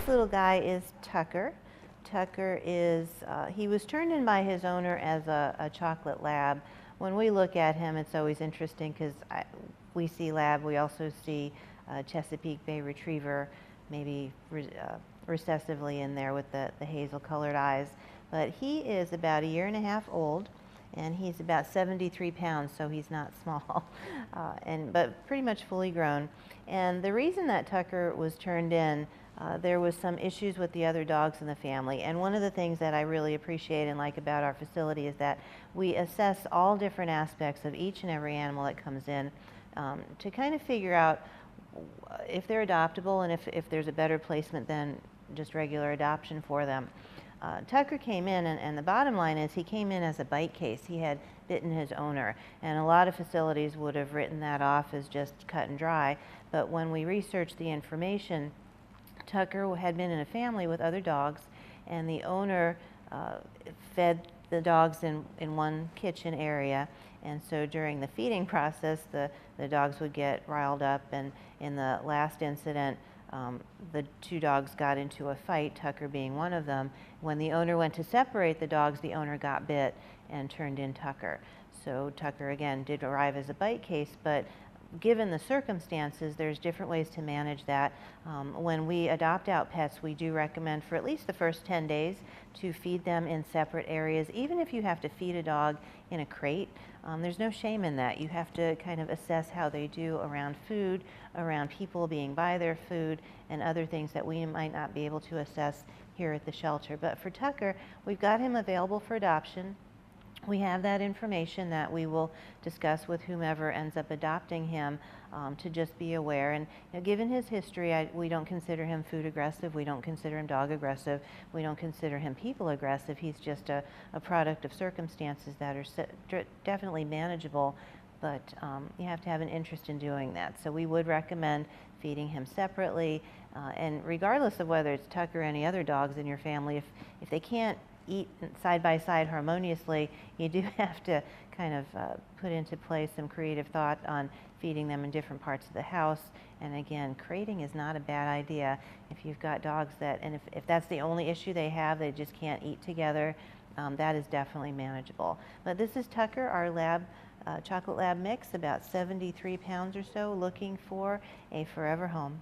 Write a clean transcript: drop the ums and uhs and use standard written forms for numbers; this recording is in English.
This little guy is Tucker. Tucker is, he was turned in by his owner as a chocolate lab. When we look at him, it's always interesting because we see lab, we also see Chesapeake Bay Retriever, maybe recessively in there with the hazel colored eyes. But he is about 1.5 years old, and he's about 73 pounds, so he's not small, but pretty much fully grown. And the reason that Tucker was turned in, there was some issues with the other dogs in the family. And one of the things that I really appreciate and like about our facility is that we assess all different aspects of each and every animal that comes in to kind of figure out if they're adoptable and if there's a better placement than just regular adoption for them. Tucker came in, and the bottom line is he came in as a bite case. He had bitten his owner, and a lot of facilities would have written that off as just cut and dry. But when we researched the information, Tucker had been in a family with other dogs, and the owner fed the dogs in one kitchen area. And so during the feeding process, the dogs would get riled up, and in the last incident, the two dogs got into a fight, Tucker being one of them. When the owner went to separate the dogs, the owner got bit and turned in Tucker. So Tucker, again, did arrive as a bite case, but given the circumstances, there's different ways to manage that. When we adopt out pets, we do recommend for at least the first 10 days to feed them in separate areas. Even if you have to feed a dog in a crate, there's no shame in that. You have to kind of assess how they do around food, around people being by their food, and other things that we might not be able to assess here at the shelter. But for Tucker, we've got him available for adoption. We have that information that we will discuss with whomever ends up adopting him, to just be aware. And given his history, we don't consider him food aggressive. We don't consider him dog aggressive. We don't consider him people aggressive. He's just a product of circumstances that are definitely manageable, but you have to have an interest in doing that. So we would recommend feeding him separately. And regardless of whether it's Tucker or any other dogs in your family, if they can't eat side by side harmoniously, you do have to kind of put into place some creative thought on feeding them in different parts of the house. And again, crating is not a bad idea. If you've got dogs that, and if that's the only issue they have, they just can't eat together, that is definitely manageable. But this is Tucker, our lab, chocolate lab mix, about 73 pounds or so, looking for a forever home.